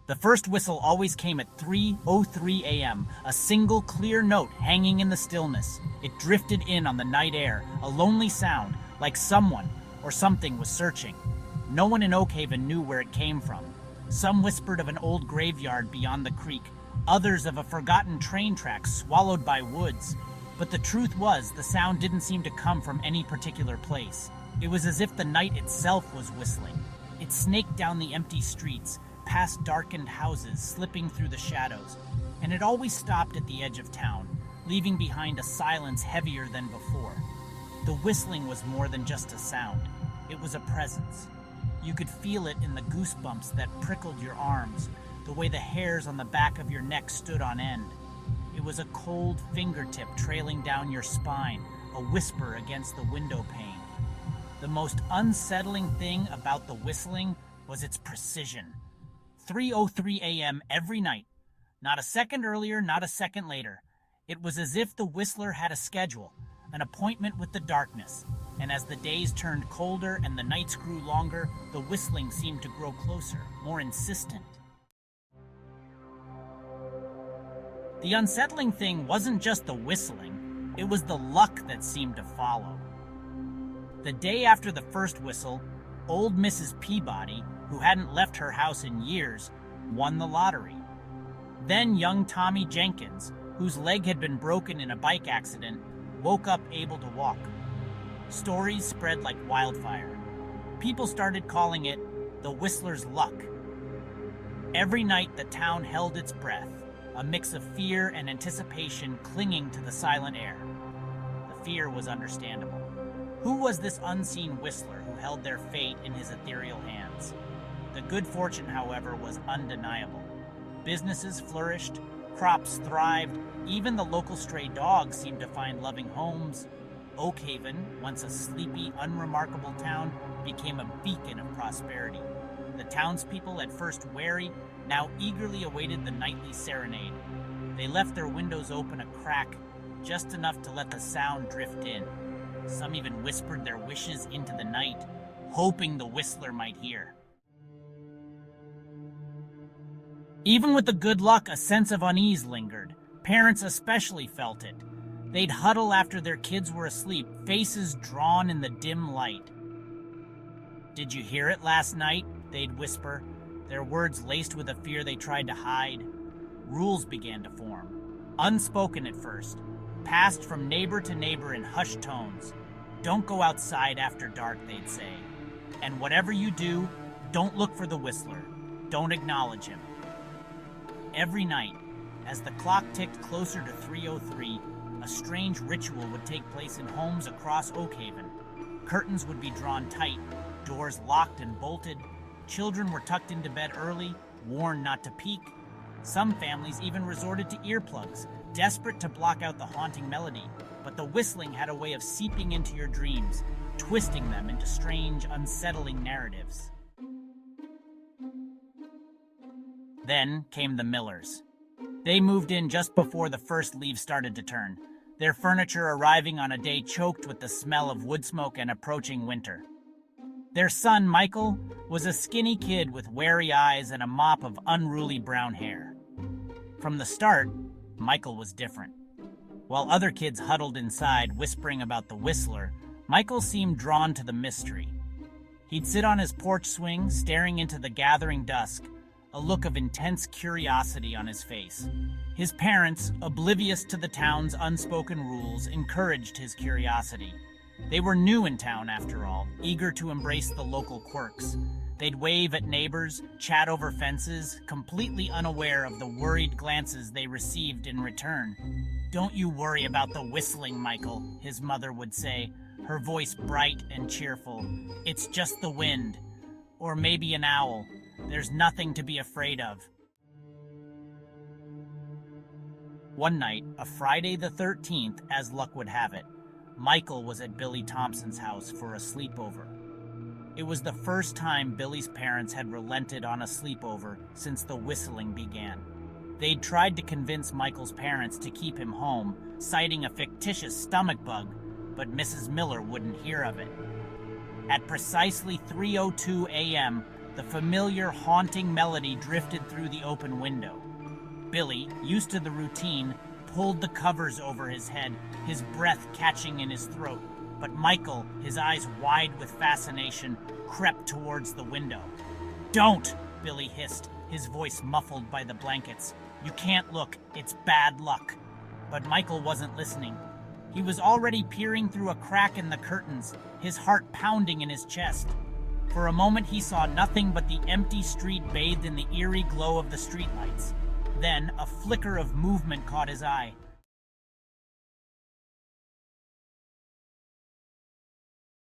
The first whistle always came at 3:03 a.m., a single clear note hanging in the stillness. It drifted in on the night air, a lonely sound, like someone or something was searching. No one in Oakhaven knew where it came from. Some whispered of an old graveyard beyond the creek, others of a forgotten train track swallowed by woods. But the truth was, the sound didn't seem to come from any particular place. It was as if the night itself was whistling. It snaked down the empty streets, past darkened houses, slipping through the shadows, and it always stopped at the edge of town, leaving behind a silence heavier than before. The whistling was more than just a sound. It was a presence. You could feel it in the goosebumps that prickled your arms, the way the hairs on the back of your neck stood on end. It was a cold fingertip trailing down your spine, a whisper against the window pane. The most unsettling thing about the whistling was its precision. 3:03 a.m. every night. Not a second earlier, not a second later. It was as if the whistler had a schedule, an appointment with the darkness. And as the days turned colder and the nights grew longer, the whistling seemed to grow closer, more insistent. The unsettling thing wasn't just the whistling, it was the luck that seemed to follow. The day after the first whistle, old Mrs. Peabody, who hadn't left her house in years, won the lottery. Then young Tommy Jenkins, whose leg had been broken in a bike accident, woke up able to walk. Stories spread like wildfire. People started calling it the Whistler's Luck. Every night the town held its breath, a mix of fear and anticipation clinging to the silent air. The fear was understandable. Who was this unseen whistler who held their fate in his ethereal hands? The good fortune, however, was undeniable. Businesses flourished, crops thrived, even the local stray dogs seemed to find loving homes. Oakhaven, once a sleepy, unremarkable town, became a beacon of prosperity. The townspeople, at first wary, now eagerly awaited the nightly serenade. They left their windows open a crack, just enough to let the sound drift in. Some even whispered their wishes into the night, hoping the whistler might hear. Even with the good luck, a sense of unease lingered. Parents especially felt it. They'd huddle after their kids were asleep, faces drawn in the dim light. "Did you hear it last night?" they'd whisper, their words laced with a fear they tried to hide. Rules began to form, unspoken at first, passed from neighbor to neighbor in hushed tones. "Don't go outside after dark," they'd say. "And whatever you do, don't look for the whistler. Don't acknowledge him." Every night, as the clock ticked closer to 3:03, a strange ritual would take place in homes across Oakhaven. Curtains would be drawn tight, doors locked and bolted. Children were tucked into bed early, warned not to peek. Some families even resorted to earplugs, desperate to block out the haunting melody. But the whistling had a way of seeping into your dreams, twisting them into strange, unsettling narratives. Then came the Millers. They moved in just before the first leaves started to turn, their furniture arriving on a day choked with the smell of wood smoke and approaching winter. Their son, Michael, was a skinny kid with wary eyes and a mop of unruly brown hair. From the start, Michael was different. While other kids huddled inside, whispering about the whistler, Michael seemed drawn to the mystery. He'd sit on his porch swing, staring into the gathering dusk, a look of intense curiosity on his face. His parents, oblivious to the town's unspoken rules, encouraged his curiosity. They were new in town, after all, eager to embrace the local quirks. They'd wave at neighbors, chat over fences, completely unaware of the worried glances they received in return. "Don't you worry about the whistling, Michael," his mother would say, her voice bright and cheerful. "It's just the wind. Or maybe an owl. There's nothing to be afraid of." One night, a Friday the 13th, as luck would have it, Michael was at Billy Thompson's house for a sleepover. It was the first time Billy's parents had relented on a sleepover since the whistling began. They'd tried to convince Michael's parents to keep him home, citing a fictitious stomach bug, but Mrs. Miller wouldn't hear of it. At precisely 3:02 a.m., The familiar, haunting melody drifted through the open window. Billy, used to the routine, pulled the covers over his head, his breath catching in his throat. But Michael, his eyes wide with fascination, crept towards the window. "Don't!" Billy hissed, his voice muffled by the blankets. "You can't look. It's bad luck." But Michael wasn't listening. He was already peering through a crack in the curtains, his heart pounding in his chest. For a moment he saw nothing but the empty street bathed in the eerie glow of the streetlights. Then a flicker of movement caught his eye.